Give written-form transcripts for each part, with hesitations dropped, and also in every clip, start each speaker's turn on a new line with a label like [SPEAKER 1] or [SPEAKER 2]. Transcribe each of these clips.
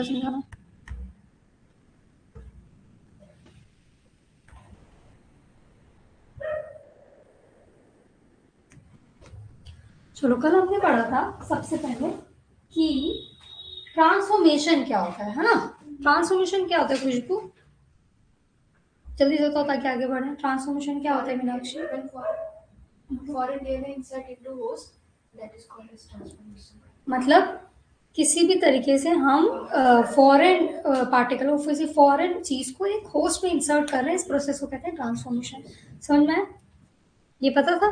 [SPEAKER 1] समझाना। चलो, कल हमने पढ़ा था सबसे पहले कि ट्रांसफॉर्मेशन क्या होता है ना। ट्रांसफॉर्मेशन क्या होता है खुशबू? जल्दी से बताओ ताकि आगे बढ़े। ट्रांसफॉर्मेशन क्या होता है मीनाक्षी? मतलब किसी भी तरीके से हम फॉरेन पार्टिकल और किसी फॉरेन चीज को एक होस्ट में इंसर्ट कर रहे हैं, इस प्रोसेस को कहते हैं ट्रांसफॉर्मेशन। समझ में? ये पता था?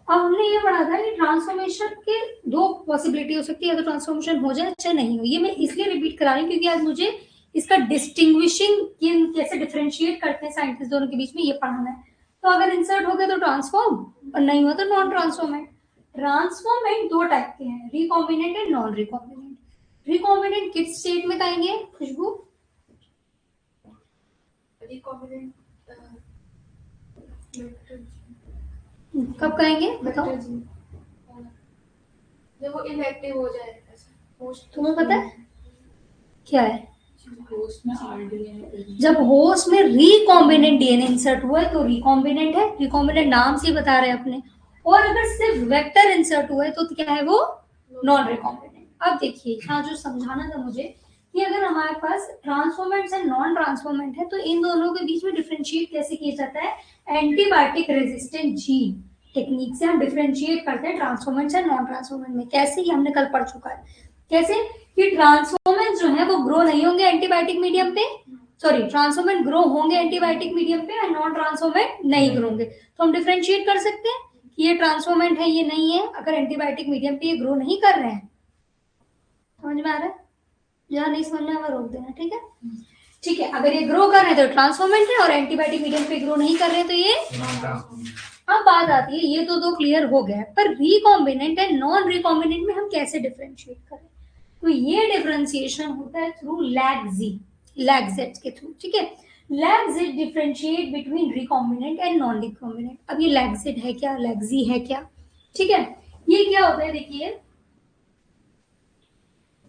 [SPEAKER 1] अब हमने ये पढ़ा था कि ट्रांसफॉर्मेशन के दो पॉसिबिलिटी हो सकती है, तो ट्रांसफॉर्मेशन हो जाए चाहे नहीं हो। ये मैं इसलिए रिपीट करा रही हूँ क्योंकि आज मुझे इसका डिस्टिंग्विशिंग कैसे डिफरेंशिएट करते हैं साइंटिस्ट दोनों के बीच में, ये पढ़ाना है। तो अगर इंसर्ट हो गया तो ट्रांसफॉर्म, और नहीं हुआ तो नॉन ट्रांसफॉर्मेंट। ट्रांसफॉर्मेंट दो टाइप के हैं, recombinant and non recombinant. Recombinant किस स्टेट में कहेंगे खुशबू?
[SPEAKER 2] रिकॉम्बिनेंट
[SPEAKER 1] कब कहेंगे बताओ?
[SPEAKER 2] जब वो इनएक्टिव हो जाए।
[SPEAKER 1] तुम्हें पता है क्या है? जब होस्ट में रिकॉम्बिनेंट डीएनए इंसर्ट हुआ है तो रिकॉम्बिनेंट है, रिकॉम्बिनेंट नाम से बता रहे हैं अपने। और अगर सिर्फ वेक्टर इंसर्ट हुआ है तो क्या है वो? Non recombinant. अब देखिए यहाँ जो समझाना था मुझे कि अगर हमारे पास ट्रांसफॉर्मेंट एंड नॉन ट्रांसफॉर्मेंट है तो इन दोनों के बीच में डिफरेंशिएट कैसे किया जाता है? एंटीबायोटिक रेजिस्टेंट जीन टेक्निक से हम डिफरेंशिएट करते हैं ट्रांसफॉर्मेंट से नॉन ट्रांसफॉर्मेंट में। कैसे? ही हमने कल पढ़ चुका है। कैसे कि ट्रांसफॉर्मेंट जो है वो ग्रो नहीं होंगे एंटीबायोटिक मीडियम पे, सॉरी ट्रांसफॉर्मेंट ग्रो होंगे एंटीबायोटिक मीडियम पे और नॉन ट्रांसफॉर्मेंट नहीं ग्रो होंगे। तो हम डिफरेंशिएट कर सकते हैं कि ये ट्रांसफॉर्मेंट है ये नहीं है अगर एंटीबायोटिक मीडियम पे ये ग्रो नहीं कर रहे हैं। समझ में आ रहा है? जहाँ नहीं समझ में वहां रोक देना, ठीक है? ठीक है, अगर ये ग्रो कर रहे हैं तो ट्रांसफॉर्मेंट है और एंटीबायोटिक मीडियम पे ग्रो नहीं कर रहे हैं तो ये। अब बात आती है, ये तो दो क्लियर हो गया, पर रिकॉम्बिनेंट एंड नॉन रिकॉम्बिनेंट में हम कैसे डिफरेंशिएट करें? तो ये डिफरेंशिएशन होता है थ्रू लैगजेट के थ्रू, ठीक है? लैगजेट differentiate between recombinant and non recombinant. अब ये लैगजेट है क्या, लैगजी है क्या? ठीक है, ये क्या होता है देखिए,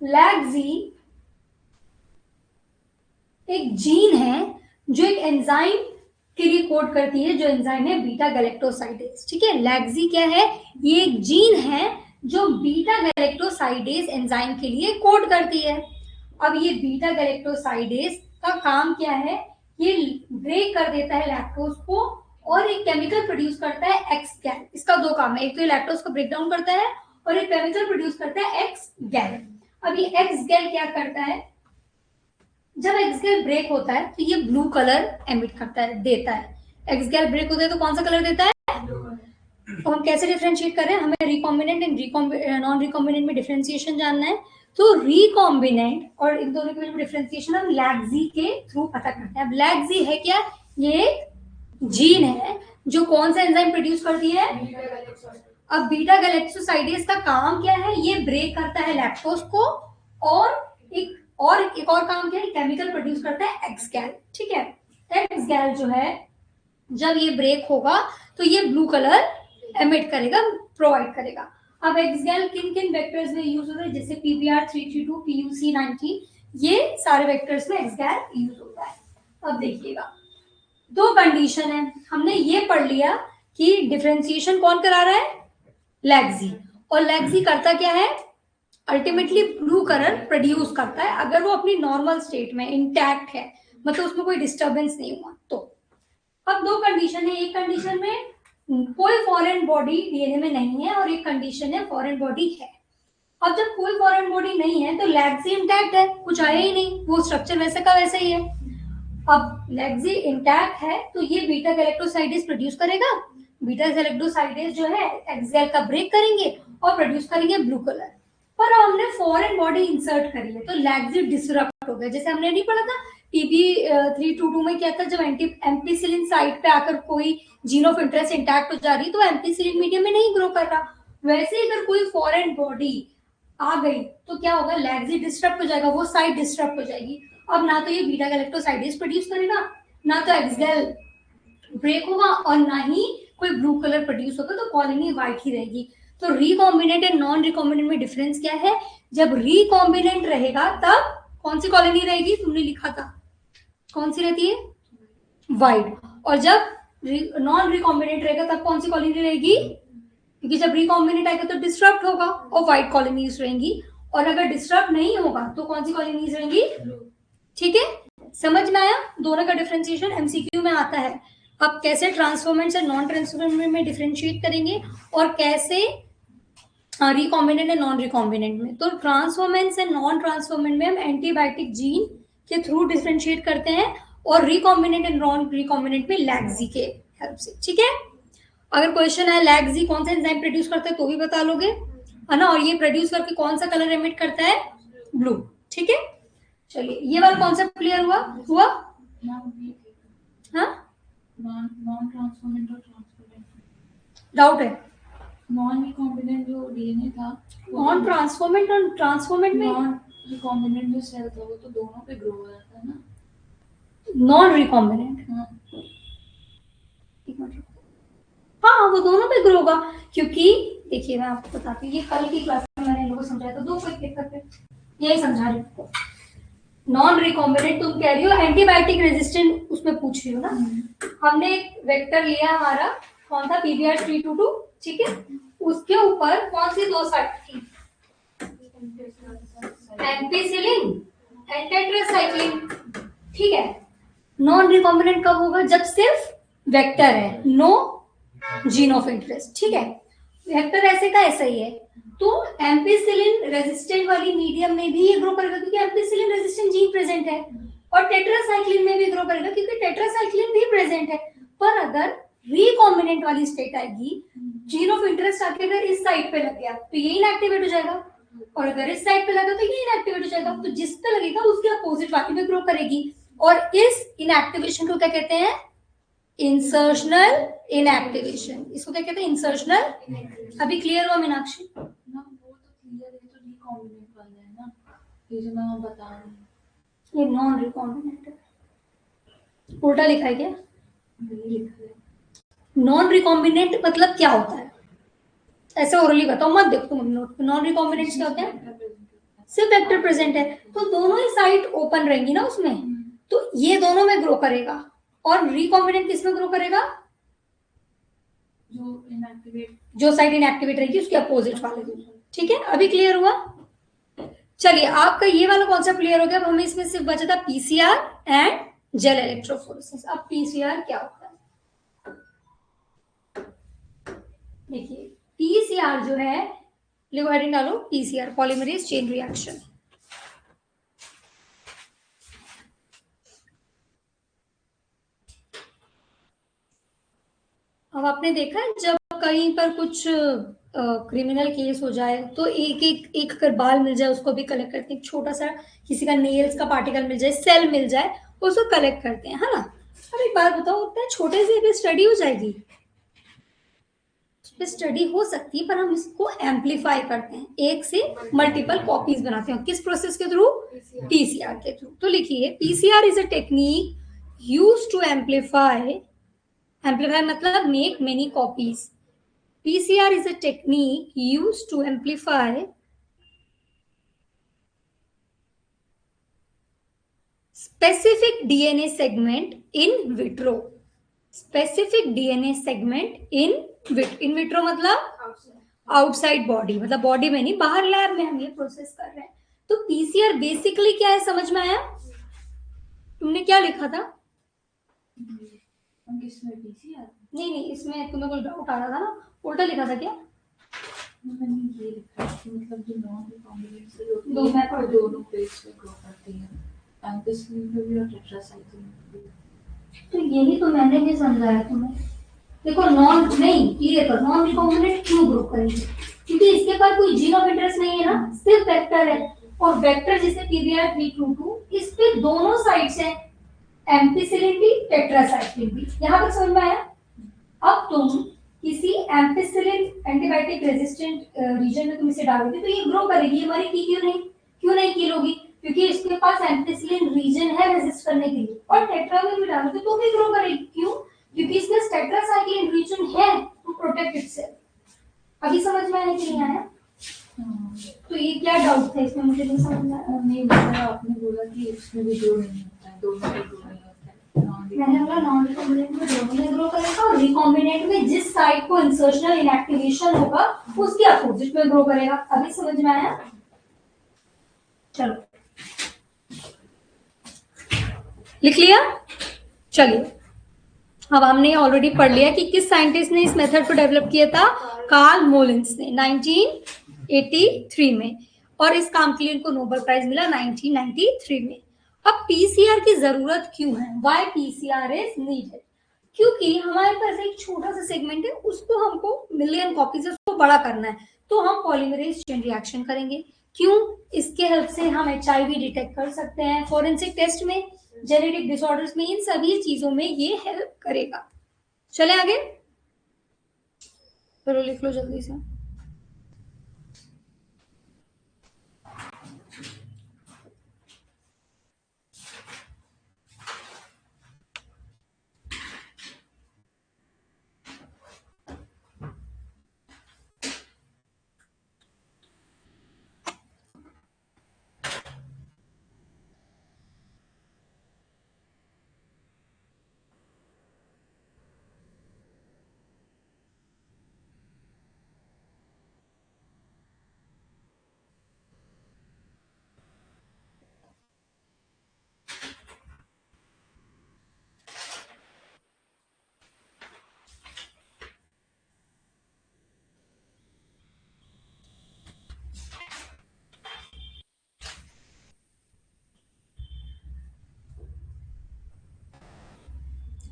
[SPEAKER 1] लैगजी एक जीन है जो एक एंजाइम के लिए कोड करती है, जो एंजाइम है बीटा गैलेक्टोसाइडेज। ठीक है, लैगजी क्या है? ये एक जीन है जो बीटा गैलेक्टोसाइडेज एंजाइम के लिए कोड करती है। अब ये बीटा गैलेक्टोसाइडेज का काम क्या है? ये ब्रेक कर देता है लैक्टोज को और एक केमिकल प्रोड्यूस करता है एक्स गैल। इसका दो काम है, एक तो ये लैक्टोज को ब्रेक डाउन करता है और एक केमिकल प्रोड्यूस करता है एक्स गैल। अब ये एक्स गैल क्या करता है? जब एक्स गैल ब्रेक होता है तो ये ब्लू कलर एमिट करता है, देता है। एक्स गैल ब्रेक होता है तो कौन सा कलर देता है? तो हम कैसे डिफरेंशिएट कर रहे हैं? हमें रिकॉम्बिनेंट एंड नॉन रिकॉम्बिनेंट में डिफरेंशिएशन जानना है। तो रिकॉम्बिनेंट और इन दोनों के बीच में डिफरेंशिएशन हम लैगजी के थ्रू पता करते हैं। अब लैगजी है क्या? ये जीन है जो कौन सा एंजाइम प्रोड्यूस करती है? अब बीटा गैलेक्टोसाइडेज का काम क्या है? ये ब्रेक करता है लैक्टोज को और एक और काम क्या है? केमिकल प्रोड्यूस करता है एक्स गैल। ठीक है, एक्स गैल जो है जब ये ब्रेक होगा तो ये ब्लू कलर एमिट करेगा, प्रोवाइड करेगा। अब एक्स गैल किन किन वेक्टर्स में यूज होता है? जैसे PBR 332, PUC 19, ये सारे वेक्टर्स में एक्स गैल यूज होता है। अब देखिएगा, दो कंडीशन है। हमने ये पढ़ लिया कि डिफरेंशिएशन कौन करा रहा है? लैगजी। और लैगजी करता क्या है? अल्टीमेटली ब्लू कलर प्रोड्यूस करता है अगर वो अपनी नॉर्मल स्टेट में इंटैक्ट है, मतलब उसमें कोई डिस्टर्बेंस नहीं हुआ तो। अब दो कंडीशन है, एक कंडीशन में कोई फॉरेन बॉडी डीएनए में नहीं है और एक कंडीशन है फॉरेन बॉडी है। अब जब कोई फॉरेन बॉडी नहीं है तो लैगजी इंटैक्ट है, कुछ आया ही नहीं, वो स्ट्रक्चर वैसे का वैसा ही है। अब लैगजी इंटैक्ट है तो ये बीटा गैलेक्टोसाइडेज प्रोड्यूस करेगा। बीटा गैलेक्टोसाइडेज जो है एक्स गैल का ब्रेक करेंगे और प्रोड्यूस करेंगे ब्लू कलर। पर हमने फॉरेन बॉडी इंसर्ट करी है तो लैगजी डिसरप्ट हो गया। जैसे हमने नहीं पढ़ा था TB 322 में क्या था, जब एम्पीसिलिन साइट पे आकर कोई जीन ऑफ इंटरेस्ट इंटैक्ट हो जा रही तो एम्पीसिलिन मीडियम में नहीं ग्रो कर रहा। वैसे ही अगर कोई फॉरेन बॉडी आ गई तो क्या होगा? लैगजी डिस्टर्ब हो जाएगा, वो साइट डिस्टर्ब हो जाएगी। अब ना तो ये बीटा गैलेक्टोसाइडेज प्रोड्यूस करेगा, ना तो एक्स गैल ब्रेक होगा और ना ही कोई ब्लू कलर प्रोड्यूस होगा, तो कॉलोनी व्हाइट ही रहेगी। तो रिकॉम्बिनेंट एंड नॉन रिकॉम्बिनेंट में डिफरेंस क्या है? जब रिकॉम्बिनेंट रहेगा तब कौन सी कॉलोनी रहेगी, तुमने लिखा था, कौन सी रहती है, वाइड। और जब नॉन रिकॉम्बिनेंट रहेगा तब कौन सी कॉलोनी रहेगी, क्योंकि जब रिकॉम्बिनेंट आएगा तो डिस्टर्ब होगा और वाइट कॉलोनीज रहेंगी, और अगर डिस्टर्ब नहीं होगा तो कौन सी कॉलोनीज रहेंगी। ठीक है, समझ में आया, दोनों का डिफरेंशिएशन एमसीक्यू में आता है। आप कैसे ट्रांसफॉर्मेंट से नॉन ट्रांसफॉर्मेंट में डिफरेंशिएट करेंगे और कैसे रिकॉम्बिनेंट एंड नॉन रिकॉम्बिनेंट में। तो ट्रांसफॉर्मेंट से नॉन ट्रांसफॉर्मेंट में हम एंटीबायोटिक जीन के थ्रू डिफरेंशिएट करते हैं, और रिकॉम्बिनेंट एंड नॉन रिकॉम्बिनेंट में लैग्जी के हेल्प से। ठीक है, अगर क्वेश्चन है लैग्जी कौन सा एंजाइम प्रोड्यूस करता है तो भी बता लोगे, है ना, और ये प्रोड्यूस करके कौन सा कलर एमिट करता है, ब्लू। ठीक है, चलिए ये वाला कॉन्सेप्ट क्लियर हुआ। हाँ,
[SPEAKER 3] नॉन ट्रांसफॉर्मेंट और ट्रांसफॉर्मेंट
[SPEAKER 1] डाउट है,
[SPEAKER 3] नॉन रिकॉम्बिनेंट जो डीएनए था,
[SPEAKER 1] नॉन ट्रांसफॉर्मेंट और ट्रांसफॉर्मेंट में
[SPEAKER 3] नॉन रिकॉम्बिनेंट जो सेल था वो तो दोनों पे ग्रो हो जाता है ना।
[SPEAKER 1] नॉन रिकॉम्बिनेंट, हाँ वो दोनों पे ग्रो होगा, क्योंकि देखिए मैं आपको बताती हूँ, ये कल की क्लास में मैंने लोगों को समझाया था, दो क्विक देख सकते यही समझा रही हूँ। नॉन रिकॉम्बिनेंट तुम कह रही हो एंटीबायोटिक रेजिस्टेंट, उसमें पूछ रही हो ना। हमने एक वेक्टर लिया हमारा, कौन था, PBR322, ठीक है, उसके ऊपर कौन सी दो साइड थी, एम्पिसिलिन एंड टेट्रासाइक्लिन। ठीक है, नॉन रिकॉम्बिनेंट कब होगा, जब सिर्फ वेक्टर है, नो जीन ऑफ इंटरेस्ट। ठीक है, वेक्टर ऐसे का ऐसा ही है, तो एम्पिसिलिन रेजिस्टेंट वाली मीडियम में भी ये ग्रो करेगा क्योंकि एम्पिसिलिन रेजिस्टेंट जीन प्रेजेंट है, और टेट्रासाइक्लिन में भी ग्रो करेगा क्योंकि टेट्रासाइक्लिन भी प्रेजेंट है। पर अगर रिकॉम्बिनेंट वाली स्टेट आएगी, जीन ऑफ इंटरेस्ट आके अगर इस साइड पे लग गया तो ये इनएक्टिवेट हो जाएगा, और अगर इस साइड पे लगा तो ये इनएक्टिवेट हो जाएगा। तो जिस पे लगेगा उसके अपोजिट वाली में ग्रो करेगी, और इस इनएक्टिवेशन को क्या कहते हैं, इंसर्शनल इनएक्टिवेशन। इसको क्या कहते हैं, इंसर्शनल। अभी क्लियर हुआ मीनाक्षी?
[SPEAKER 3] ना वो तो क्लियर है, तो रिकॉम्बिनेंट वाला है ना, ये जो मैं बता रही हूँ,
[SPEAKER 1] ये नॉन रिकॉम्बिनेंट है, उल्टा लिखा है क्या,
[SPEAKER 3] नहीं लिखा है।
[SPEAKER 1] नॉन रिकॉम्बिनेंट मतलब क्या होता है, ऐसे ओरली बताओ, मत देखो तुम नोट। नॉन रिकॉम्बिनेंट क्या होता है, सिर्फ वेक्टर प्रेजेंट है, तो दोनों ही साइड ओपन रहेंगी ना उसमें, तो ये दोनों में ग्रो करेगा, और रिकॉम्बिनेंट किस में ग्रो करेगा,
[SPEAKER 3] जो इनएक्टिवेट,
[SPEAKER 1] जो साइड इनएक्टिवेट रहेगी उसके अपोजिट वाले। ठीक है, अभी क्लियर हुआ? चलिए आपका ये वाला कॉन्सेप्ट क्लियर हो गया। अब हमें इसमें सिर्फ बचा था पीसीआर एंड जेल इलेक्ट्रोफोरेसिस। अब पीसीआर क्या होता है, देखिए पीसीआर जो है, लिखो हेडिंग डालो, पीसीआर पॉलीमरेज चेन रिएक्शन। अब आपने देखा है जब कहीं पर कुछ क्रिमिनल केस हो जाए तो एक अगर बाल मिल जाए उसको भी कलेक्ट करते हैं, छोटा सा किसी का नेल्स का पार्टिकल मिल जाए, सेल मिल जाए, उसको कलेक्ट करते हैं, है ना। अब एक बात बताओ, उतना छोटे से भी स्टडी हो जाएगी, स्टडी हो सकती है, पर हम इसको एम्पलीफाई करते हैं, एक से मल्टीपल कॉपीज बनाते हैं, किस प्रोसेस के थ्रू, पीसीआर के थ्रू। तो लिखिए PCR is a technique used to amplify मतलब make many copies. PCR is a technique used to amplify specific DNA segment in vitro. Specific DNA segment in vitro मतलब outside body, मतलब body में नहीं, बाहर lab में हम ये process कर रहे हैं। तो पीसीआर बेसिकली क्या है, समझ में आया? तुमने क्या लिखा था? नहीं, इसमें तुम्हें कोई डाउट आ रहा था ना, उल्टा लिखा था क्या?
[SPEAKER 3] मैंने ये लिखा है कि मतलब जो नॉन रिकॉम्बिनेंट सेल होती
[SPEAKER 1] दो
[SPEAKER 3] है
[SPEAKER 1] में
[SPEAKER 3] वो दोनों पेज पे ग्रो करती है, एम्पिसिलिन पे भी और टेट्रासाइक्लिन पे भी।
[SPEAKER 1] तो यही तो मैंने भी समझाया तुम्हें। देखो नॉन नहीं, ये देखो नॉन रिकॉम्बिनेंट क्यों ग्रो करेंगे, क्योंकि इसके पास कोई जीन ऑफ इंटरेस्ट नहीं है ना, सिर्फ वेक्टर है, और वेक्टर जैसे PBR322 इस पे दोनों साइड से एम्पिसिलिन भी टेट्रासाइक्लिन भी। यहाँ तक समझ में आया? अब तुम किसी एम्पिसिलिन एंटीबायोटिक रेजिस्टेंट रीजन में तुम इसे डालोगे तो ये ग्रो करेगी, ये मरेगी क्यों नहीं किल होगी, क्योंकि इसके पास एम्पिसिलिन रीजन है रेजिस्ट करने के लिए, और टेट्रा में भी डालोगे तो भी ग्रो करेगी। क्यों? क्योंकि इसमें टेट्रासाइक्लिन रीजन है टू प्रोटेक्ट इटसेल्फ। अभी समझ में आया कि नहीं आया?
[SPEAKER 3] हाँ,
[SPEAKER 1] तो ये क्या डाउट था इसमें, मुझे नहीं समझ में आया।
[SPEAKER 3] नहीं जैसा आपने बोला कि इसमें भी ग्रो नहीं होता है, दोनों में ग्रो नहीं होता है।
[SPEAKER 1] मैंने बोला नॉन रिकॉम्बिनेंट में दोनों में ग्रो करेगा और रिकॉम्बिनेंट में जिस साइट को इंसर्शनल इनएक्टिवेशन होगा उसके अपोजिट में ग्रो करेगा। अभी समझ में आया? चलो लिख लिया। चलिए अब हमने ऑलरेडी पढ़ लिया कि किस साइंटिस्ट ने इस मेथड को डेवलप किया था। कार्ल मोलिंस ने 1983 में, और इस काम के लिए इनको नोबेल प्राइज मिला 1993 में। अब पीसीआर की जरूरत क्यों है? Why PCR is needed? क्योंकि हमारे पास एक छोटा सा सेगमेंट है, उसको हमको मिलियन कॉपीज है, उसको बड़ा करना है, तो हम पॉलीमरेज चेन रिएक्शन करेंगे। क्यों? इसके हेल्प से हम एचआईवी डिटेक्ट कर सकते हैं फॉरेंसिक टेस्ट में, जेनेटिक डिसऑर्डर्स में, इन सभी चीजों में ये हेल्प करेगा। चले आगे, चलो लिख लो जल्दी से।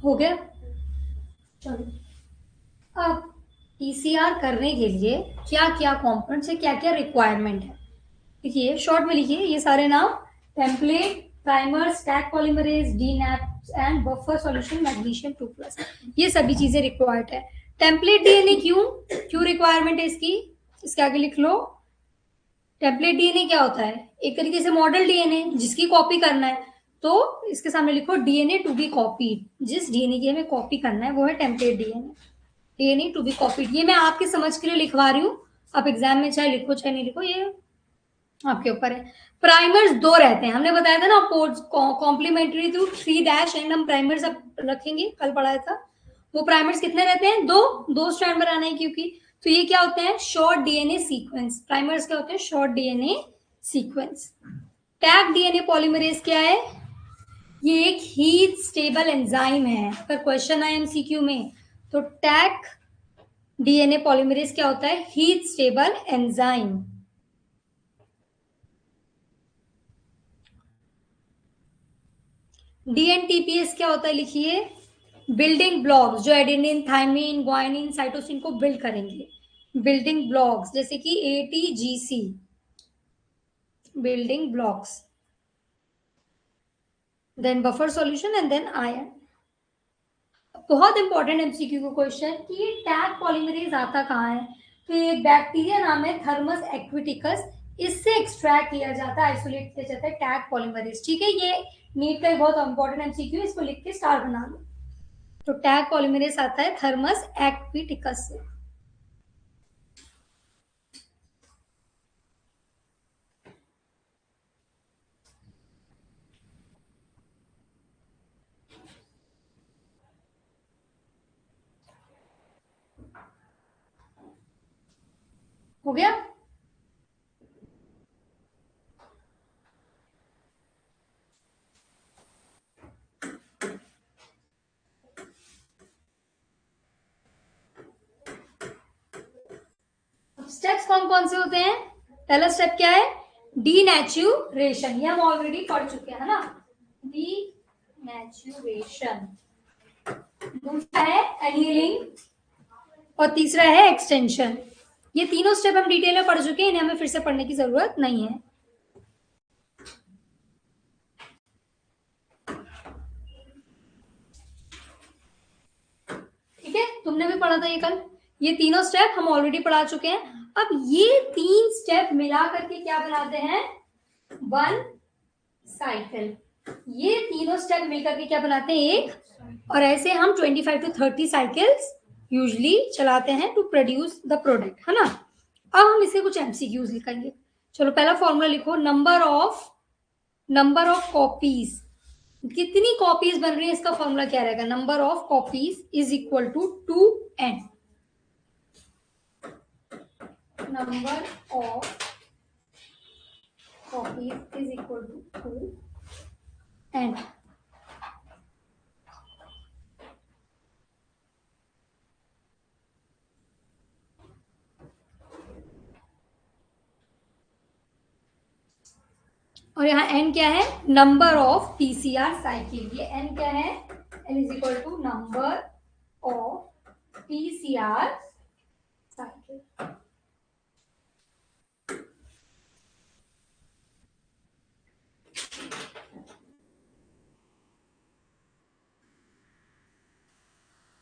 [SPEAKER 1] हो गया? चलो अब पीसीआर करने के लिए क्या क्या कॉम्पोनेंट्स है, क्या क्या रिक्वायरमेंट है, देखिए शॉर्ट में लिखिए ये सारे नाम। Template, primer, Taq polymerase, dNTP and buffer solution magnesium 2+, ये सभी चीजें रिक्वायर्ड है। टेम्पलेट डीएनए क्यों रिक्वायरमेंट है इसकी? इसके आगे लिख लो। टेम्पलेट डीएनए क्या होता है? एक तरीके से मॉडल डीएनए जिसकी कॉपी करना है, तो इसके सामने लिखो डीएनए टू बी कॉपीड। जिस डीएनए की हमें कॉपी करना है वो है template DNA. DNA to be copied, ये मैं आपके समझ के लिए लिखवा रही हूँ, आप एग्जाम में चाहे लिखो चाहे नहीं लिखो, ये आपके ऊपर है। प्राइमर्स दो रहते हैं, हमने बताया था ना, कॉम्प्लीमेंट्री टू 3' एंड हम प्राइमर्स अब रखेंगे, कल पढ़ाया था। वो प्राइमर्स कितने रहते हैं? दो स्ट्रैंड बनाना है क्योंकि। तो ये क्या होते हैं? Short DNA sequence. प्राइमर्स क्या होते हैं? Short DNA sequence. Tag DNA polymerase क्या है? ये एक हीट स्टेबल एंजाइम है। अगर क्वेश्चन आए एमसीक्यू में तो टैग डीएनए पॉलीमरेज क्या होता है? Heat stable enzyme. डीएनटीपीएस क्या होता है? लिखिए बिल्डिंग ब्लॉक्स, जो एडेनिन, थाइमिन, ग्वानिन, साइटोसिन को बिल्ड करेंगे। बिल्डिंग ब्लॉक्स जैसे कि ATGC, building blocks, then buffer solution and then ion. बहुत इंपॉर्टेंट एमसीक्यू का क्वेश्चन कि ये टैग पॉलीमरेज आता कहाँ है? तो ये एक बैक्टीरिया नाम है थर्मस एक्विटिकस, इससे एक्सट्रैक्ट किया जाता है, आइसोलेट किया जाता है टैग पॉलीमरेज। ठीक है, ये नीट का बहुत इंपॉर्टेंट एमसीक्यू, इसको लिख के स्टार बना लो। तो टैग पॉलीमरेज आता है थर्मस एक्विटिकस से। हो गया? स्टेप्स कौन कौन से होते हैं? पहला स्टेप क्या है? डीनेचुरेशन, ये हम ऑलरेडी पढ़ चुके हैं ना, डीनेचुरेशन। दूसरा है एनीलिंग और तीसरा है एक्सटेंशन। ये तीनों स्टेप हम डिटेल में पढ़ चुके हैं, इन्हें हमें फिर से पढ़ने की जरूरत नहीं है। ठीक है, तुमने भी पढ़ा था ये कल। ये तीनों स्टेप हम ऑलरेडी पढ़ा चुके हैं। अब ये तीन स्टेप मिला करके क्या बनाते हैं? One cycle. ये तीनों स्टेप मिलकर के क्या बनाते हैं? एक। और ऐसे हम 25 to 30 साइकिल्स यूजली चलाते हैं टू प्रोड्यूस द प्रोडक्ट, है ना। अब हम इसे कुछ एमसीक्यूज लिखेंगे। चलो पहला फॉर्मूला लिखो, नंबर ऑफ कॉपीज, कितनी कॉपीज बन रही है इसका फॉर्मूला क्या रहेगा, number of copies is equal to 2n, number of copies is equal to 2n। और यहाँ n क्या है, नंबर ऑफ पीसीआर साइकिल, ये n क्या है, n is equal to number of PCR cycle.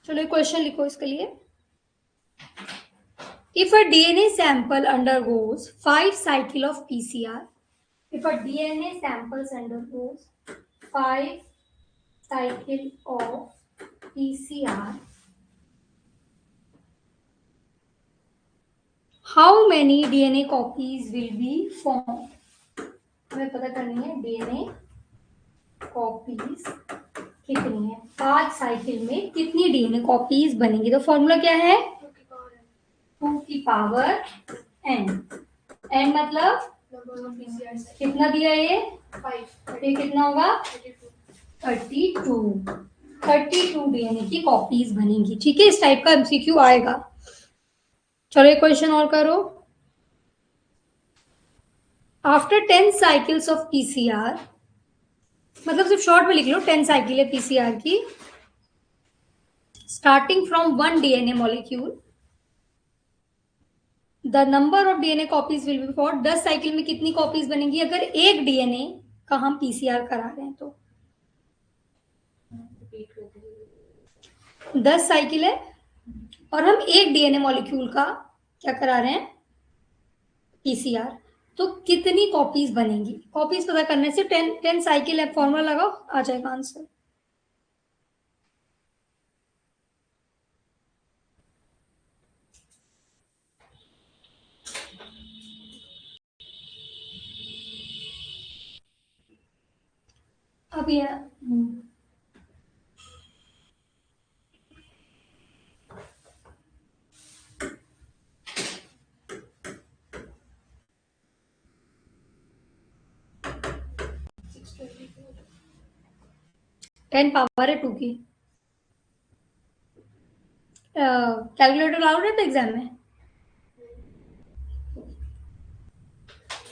[SPEAKER 1] चलो एक क्वेश्चन लिखो इसके लिए, if a DNA sample undergoes 5 cycle of PCR, if a DNA samples undergoes 5 cycle of PCR, how many DNA copies will be formed? हमें पता करनी है DNA copies कितनी है, 5 साइकिल में कितनी DNA कॉपीज बनेंगी। तो फॉर्मूला क्या है, 2 की पावर n, n मतलब
[SPEAKER 2] नंबर ऑफ पीसीआर
[SPEAKER 1] कितना दिया ये,
[SPEAKER 2] 5
[SPEAKER 1] ये कितना होगा
[SPEAKER 2] 32
[SPEAKER 1] 32 डीएनए की कॉपीज बनेंगी। ठीक है, इस टाइप का एमसीक्यू आएगा। चलो एक क्वेश्चन और करो, आफ्टर 10 साइकिल्स ऑफ पीसीआर, मतलब सिर्फ शॉर्ट में लिख लो, 10 साइकिल है पीसीआर की, starting from 1 DNA molecule, the number of DNA copies will be for, 10 cycle में कितनी कॉपीज बनेंगी अगर एक डीएनए का हम पीसीआर करा रहे हैं तो। 10 साइकिल है और हम एक डीएनए मॉलिक्यूल का क्या करा रहे हैं, पीसीआर, तो कितनी कॉपीज बनेंगी। कॉपीज पता करने से 10 साइकिल है, फॉर्मूला लगाओ आ जाएगा आंसर। अब ये 10 पावर है 2 की। कैलकुलेटर अलाउड है तो एग्जाम में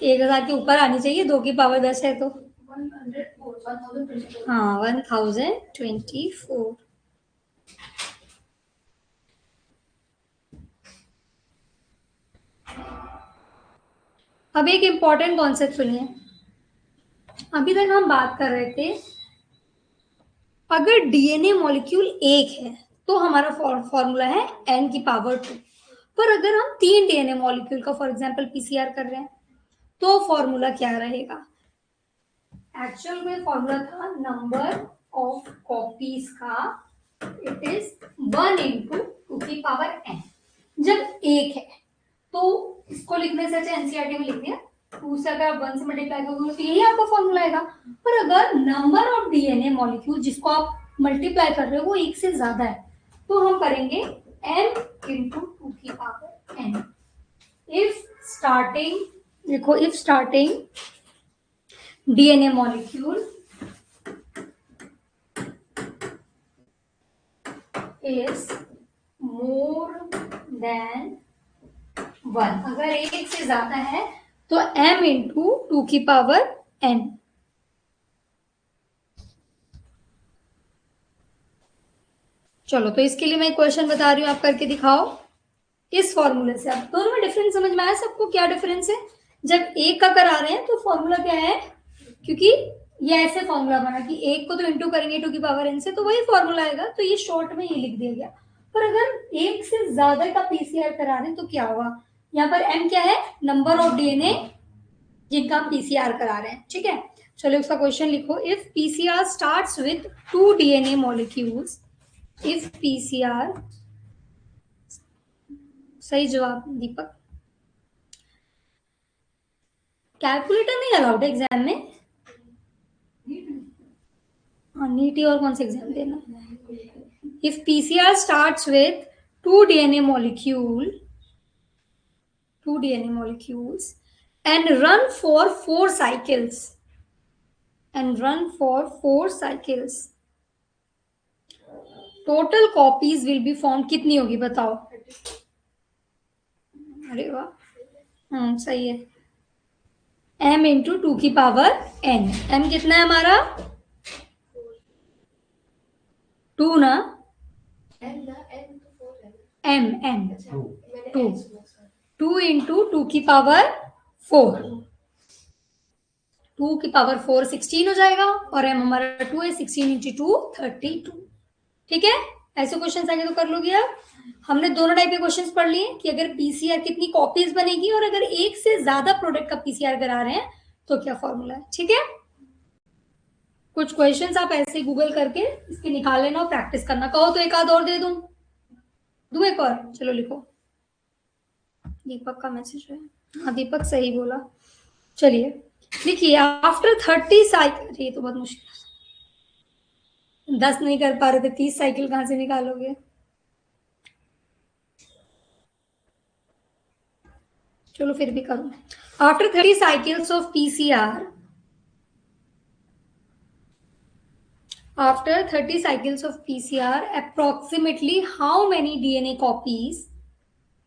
[SPEAKER 1] 1000 के ऊपर आनी चाहिए, 2 की पावर 10 है तो
[SPEAKER 3] 1024
[SPEAKER 1] हाँ 1024। अब एक इंपॉर्टेंट कॉन्सेप्ट सुनिए, अभी तक हम बात कर रहे थे अगर डीएनए मॉलिक्यूल एक है तो हमारा फॉर्मूला है n की पावर 2, पर अगर हम 3 डीएनए मॉलिक्यूल का फॉर एग्जांपल पीसीआर कर रहे हैं तो फॉर्मूला क्या रहेगा। एक्चुअल में फॉर्मूला था नंबर ऑफ कॉपीज का, इट इज 1 इंटू 2 की पावर n। जब एक है तो इसको लिखने से अच्छा एनसीईआरटी में लिख दिया, 2 से अगर आप 1 से मल्टीप्लाई करोगे तो यही आपका फॉर्मूला आएगा। पर अगर नंबर ऑफ डीएनए मॉलिक्यूल जिसको आप मल्टीप्लाई कर रहे हो वो एक से ज्यादा है तो हम करेंगे m इंटू 2 की पावर n। इफ स्टार्टिंग, देखो if starting DNA molecule is more than 1, अगर एक से ज्यादा है तो m इंटू 2 की पावर n। चलो तो इसके लिए मैं क्वेश्चन बता रही हूँ, आप करके दिखाओ इस फॉर्मूले से। अब दोनों में डिफरेंस समझ में आया सबको, क्या डिफरेंस है। जब एक का करा रहे हैं तो फॉर्मूला क्या है, क्योंकि ये ऐसे फॉर्मूला बना कि एक को तो इंटू करेंगे 2 की पावर n से तो वही फॉर्मूला आएगा, तो ये शॉर्ट में ये लिख दिया गया। पर अगर एक से ज्यादा का पीसीआर करा रहे हैं तो क्या होगा, यहाँ पर m क्या है, नंबर ऑफ डीएनए जिनका हम पीसीआर करा रहे हैं। ठीक है, चलो उसका क्वेश्चन लिखो, if PCR starts with 2 DNA molecules, if PCR, सही जवाब दीपक, कैलकुलेटर नहीं अलाउड है एग्जाम में? हाँ, नीट और कौन सा एग्जाम देना? If PCR starts with 2 DNA molecules and run for 4 cycles, total copies will be formed. कितनी होगी बताओ? अरे वाह, सही है। m इंटू 2 की पावर n। m कितना है हमारा? 2 ना? m 2 इंटू 2 की पावर 4। 2 की पावर 4 16 हो जाएगा और m हमारा 2 है। 16 इंटू 2 32। ठीक है, ऐसे क्वेश्चन आगे तो कर लोगे आप। हमने दोनों टाइप के क्वेश्चंस पढ़ लिए कि अगर पीसीआर कितनी कॉपीज बनेगी और अगर एक से ज्यादा प्रोडक्ट का पीसीआर करा रहे हैं तो क्या फॉर्मूला है। ठीक है, कुछ क्वेश्चंस आप ऐसे गूगल करके इसके निकाल लेना और प्रैक्टिस करना। कहो तो एक आध और दे दूं एक और? चलो लिखो। दीपक का मैसेज है। हाँ दीपक सही बोला। चलिए लिखिए, आफ्टर 30 साइकिल। ये तो बहुत मुश्किल है, 10 नहीं कर पा रहे थे, 30 साइकिल कहां से निकालोगे? चलो फिर भी करो। After 30 cycles of PCR, after 30 cycles of PCR, approximately how many DNA copies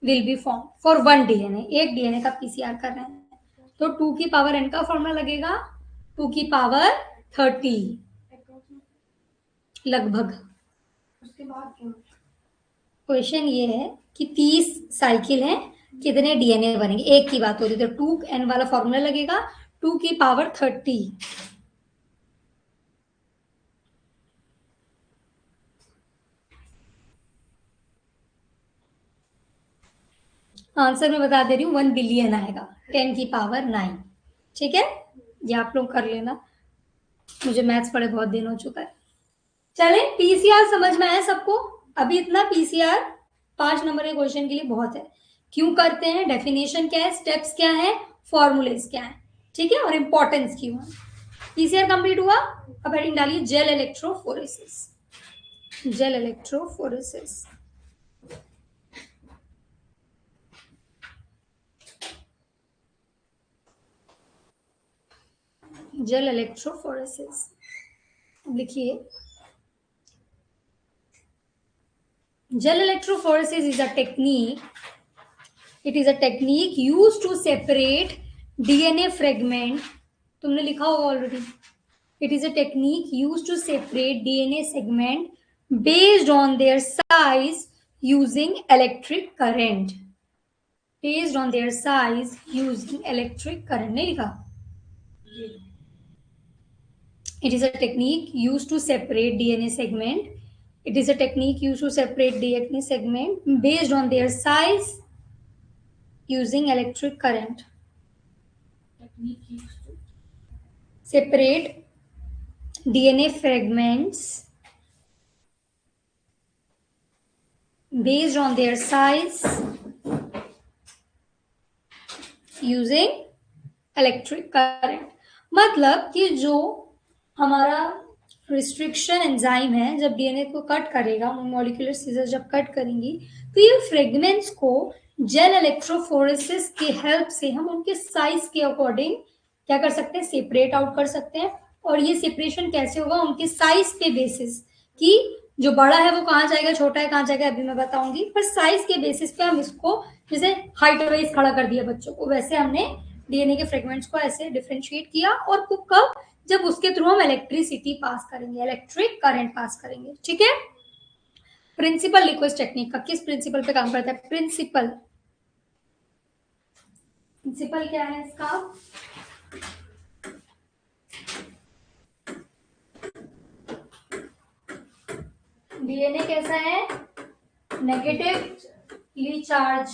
[SPEAKER 1] will be formed for one DNA? एक DNA का PCR कर रहे हैं तो 2 की पावर n का फॉर्मूला लगेगा 2 की पावर 30 लगभग।
[SPEAKER 2] उसके बाद क्या?
[SPEAKER 1] क्वेश्चन ये है कि 30 साइकिल है, कितने डीएनए बनेंगे? एक की बात हो रही है तो 2n वाला फॉर्मूला लगेगा 2 की पावर 30। आंसर मैं बता दे रही हूँ 1 बिलियन आएगा, 10 की पावर 9। ठीक है, ये आप लोग कर लेना, मुझे मैथ्स पढ़े बहुत दिन हो चुका है। चले, पीसीआर समझ में आया सबको? अभी इतना पीसीआर 5 नंबर के क्वेश्चन के लिए बहुत है। क्यों करते हैं, डेफिनेशन क्या है, स्टेप्स क्या है, फॉर्मूलेस क्या है, ठीक है, और इंपॉर्टेंस क्यों है। पीसीआर कंप्लीट हुआ, अब हेडिंग डालिए gel electrophoresis. Gel electrophoresis, gel electrophoresis लिखिए। Gel electrophoresis is a technique. It is a technique used to separate DNA fragment. तुमने लिखा होगा already. It is a technique used to separate DNA segment based on their size using electric current. Based on their size using electric current. नहीं लिखा? It is a technique used to separate DNA segment. It is a technique used to separate DNA segment based on their size using electric current.
[SPEAKER 3] Technique used to
[SPEAKER 1] Separate DNA fragments based on their size using electric current. मतलब कि जो हमारा restriction enzyme है जब DNA को cut करेगा, molecular scissor जब cut करेंगी तो ये फ्रेगमेंट्स को जेल इलेक्ट्रोफोरेसिस की हेल्प से हम उनके साइज के अकॉर्डिंग क्या कर सकते हैं, सेपरेट आउट कर सकते हैं। और ये सेपरेशन कैसे होगा, उनके साइज पे बेसिस, कि जो बड़ा है वो कहाँ जाएगा, छोटा है कहाँ जाएगा, अभी मैं बताऊंगी, पर साइज के बेसिस पे हम इसको, जैसे हाइट वाइज खड़ा कर दिया बच्चों को, वैसे हमने डीएनए के फ्रेगमेंट्स को ऐसे डिफरेंशिएट किया। और कब, जब उसके थ्रू हम इलेक्ट्रिसिटी पास करेंगे, इलेक्ट्रिक करंट पास करेंगे। ठीक है, प्रिंसिपल लिखो इस टेक्निक का, किस प्रिंसिपल पे काम करता है? प्रिंसिपल क्या है इसका? डीएनए कैसा है, नेगेटिवली चार्ज।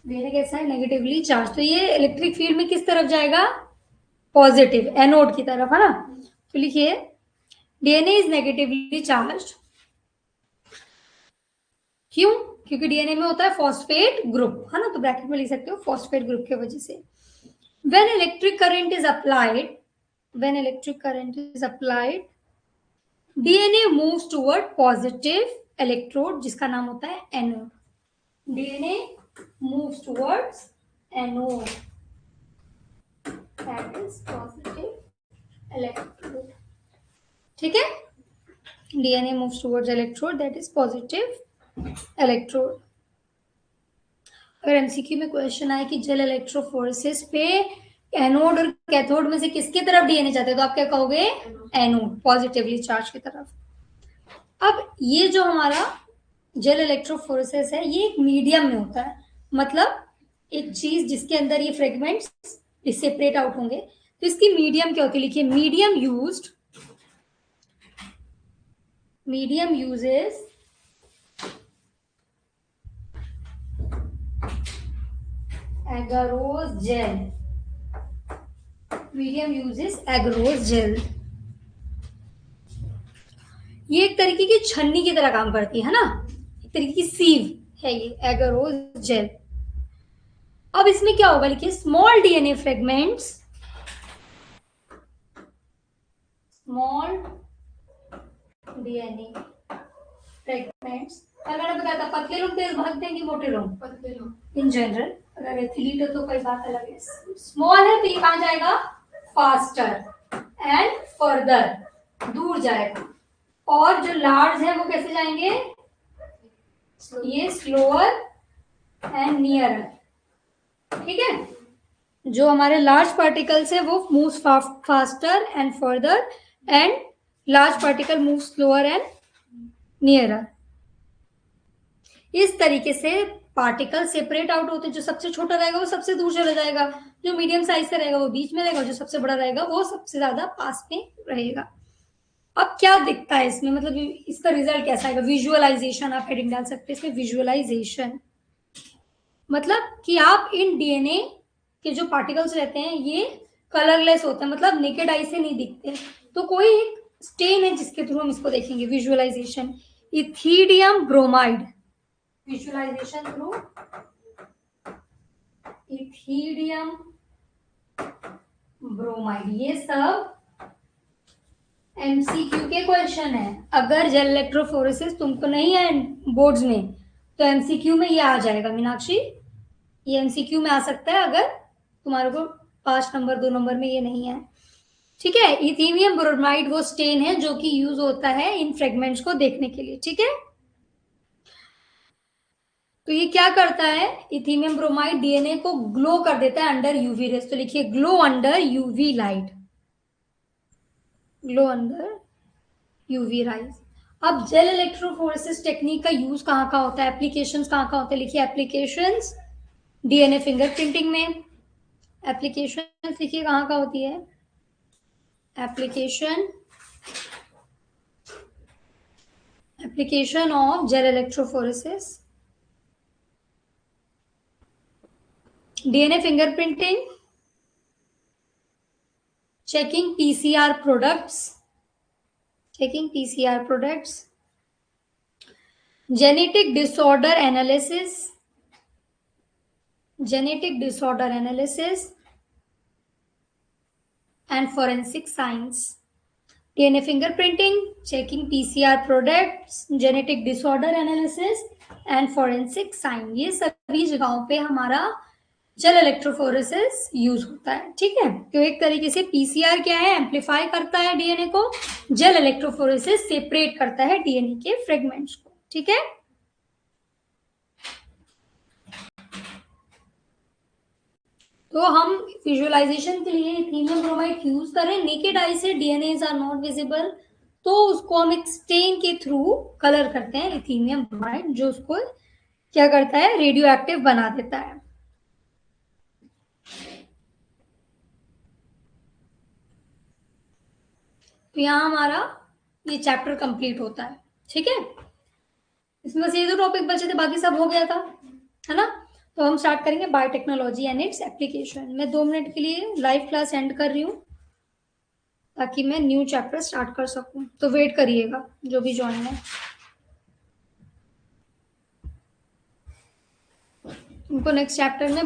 [SPEAKER 1] डीएनए कैसा है, नेगेटिवली चार्ज, तो ये इलेक्ट्रिक फील्ड में किस तरफ जाएगा, पॉजिटिव, एनोड की तरफ, है ना। तो लिखिए डीएनए इज नेगेटिवली चार्ज। क्यों? क्योंकि डीएनए में होता है फॉस्फेट ग्रुप, है ना, तो ब्रैकेट में लिख सकते हो फॉस्फेट ग्रुप की वजह से। when electric current is applied, DNA moves toward positive electrode जिसका नाम होता है anode. DNA moves towards anode, that is positive electrode. ठीक है, DNA moves towards electrode, that is positive electrode. अगर एमसीक्यू में क्वेश्चन आए कि जेल इलेक्ट्रोफोरेसिस पे एनोड और कैथोड में से किसकी तरफ डीएनए जाते हैं, तो आप क्या कहोगे? एनोड, पॉजिटिवली चार्ज की तरफ. अब ये जो हमारा जेल इलेक्ट्रोफोरेसिस है ये एक मीडियम में होता है, मतलब एक चीज जिसके अंदर ये फ्रेगमेंट्स सेपरेट आउट होंगे. तो इसकी मीडियम क्या होती है? लिखिए, medium uses agarose gel. Medium uses agarose gel. ये एक तरीके की छन्नी की तरह काम करती है ना, एक तरीके की सीव है ये एगारोज जेल. अब इसमें क्या होगा? लिखिए, स्मॉल डीएनए फ्रेगमेंट्स, कल मैंने बताया था पतले लोग तेज भागते हैं कि मोटे लोग?
[SPEAKER 2] पतले लोग.
[SPEAKER 1] इन जनरल, अगर एथलीट है तो कोई बात अलग है. स्मॉल है तो ये कहां जाएगा? फास्टर एंड फर्दर, दूर जाएगा. और जो लार्ज है वो कैसे जाएंगे? ये स्लोअर एंड नियरर. ठीक है, जो हमारे लार्ज पार्टिकल्स है वो move faster and further, and large particle move slower and nearer. इस तरीके से पार्टिकल सेपरेट आउट होते हैं. जो सबसे छोटा रहेगा वो सबसे दूर चला जाएगा, जो मीडियम साइज से रहेगा वो बीच में रहेगा, जो सबसे बड़ा रहेगा वो सबसे ज्यादा पास में रहेगा. अब क्या दिखता है इसमें, मतलब इसका रिजल्ट कैसा आएगा? विजुअलाइजेशन, आप हेडिंग डाल सकते हैं इसमें, विजुअलाइजेशन. मतलब कि आप इन डीएनए के जो पार्टिकल्स रहते हैं ये कलरलेस होते हैं, मतलब नेकेड आई से नहीं दिखते. तो कोई एक स्टेन है जिसके थ्रू हम इसको देखेंगे. Visualisation, ethidium bromide, visualisation through ethidium bromide. ये सब एमसीक्यू के क्वेश्चन है. अगर जेल इलेक्ट्रोफोरेसिस तुमको नहीं है बोर्ड्स में तो एमसीक्यू में ये आ जाएगा. मीनाक्षी, ये एमसीक्यू में आ सकता है अगर तुम्हारे को 5 नंबर 2 नंबर में ये नहीं है. ठीक है, इथिडियम ब्रोमाइड वो स्टेन है जो कि यूज होता है इन फ्रेगमेंट्स को देखने के लिए. ठीक है, तो ये क्या करता है? इथिडियम ब्रोमाइड डीएनए को ग्लो कर देता है अंडर यूवी रेस. तो लिखिए, glow under UV light, glow under UV rise. अब जेल इलेक्ट्रोफोरेसिस टेक्निक का यूज कहाँ होता है? एप्लीकेशंस कहाँ होते हैं? लिखिए, एप्लीकेशंस डीएनए फिंगरप्रिंटिंग में. एप्लीकेशन लिखिए कहाँ होती है? Application of gel electrophoresis, DNA fingerprinting, checking PCR products, genetic disorder analysis, and forensic science. DNA fingerprinting, checking PCR products, genetic disorder analysis and forensic science. ये सभी जगहों पे हमारा जेल इलेक्ट्रोफोरेसिस यूज होता है. ठीक है, तो एक तरीके से पीसीआर क्या है? एम्पलीफाई करता है डीएनए को. जेल इलेक्ट्रोफोरेसिस सेपरेट करता है डीएनए के फ्रेगमेंट्स को. ठीक है, तो हम विजुअलाइजेशन के लिए इथिडियम ब्रोमाइड यूज करें. नेकेड आई से डीएनए आर नॉट विजिबल, तो उसको हम एक स्टेन के थ्रू कलर करते हैं इथिडियम ब्रोमाइड, जो उसको क्या करता है? रेडियो एक्टिव बना देता है. तो यहाँ हमारा ये चैप्टर कंप्लीट होता है. ठीक है, इसमें बस ये 2 टॉपिक बचे थे, बाकी सब हो गया था, है ना. तो हम स्टार्ट करेंगे बायोटेक्नोलॉजी एंड इट्स एप्लीकेशन. मैं 2 मिनट के लिए लाइव क्लास एंड कर रही हूँ ताकि मैं न्यू चैप्टर स्टार्ट कर सकूँ. तो वेट करिएगा जो भी ज्वाइन है. उनको नेक्स्ट चैप्टर में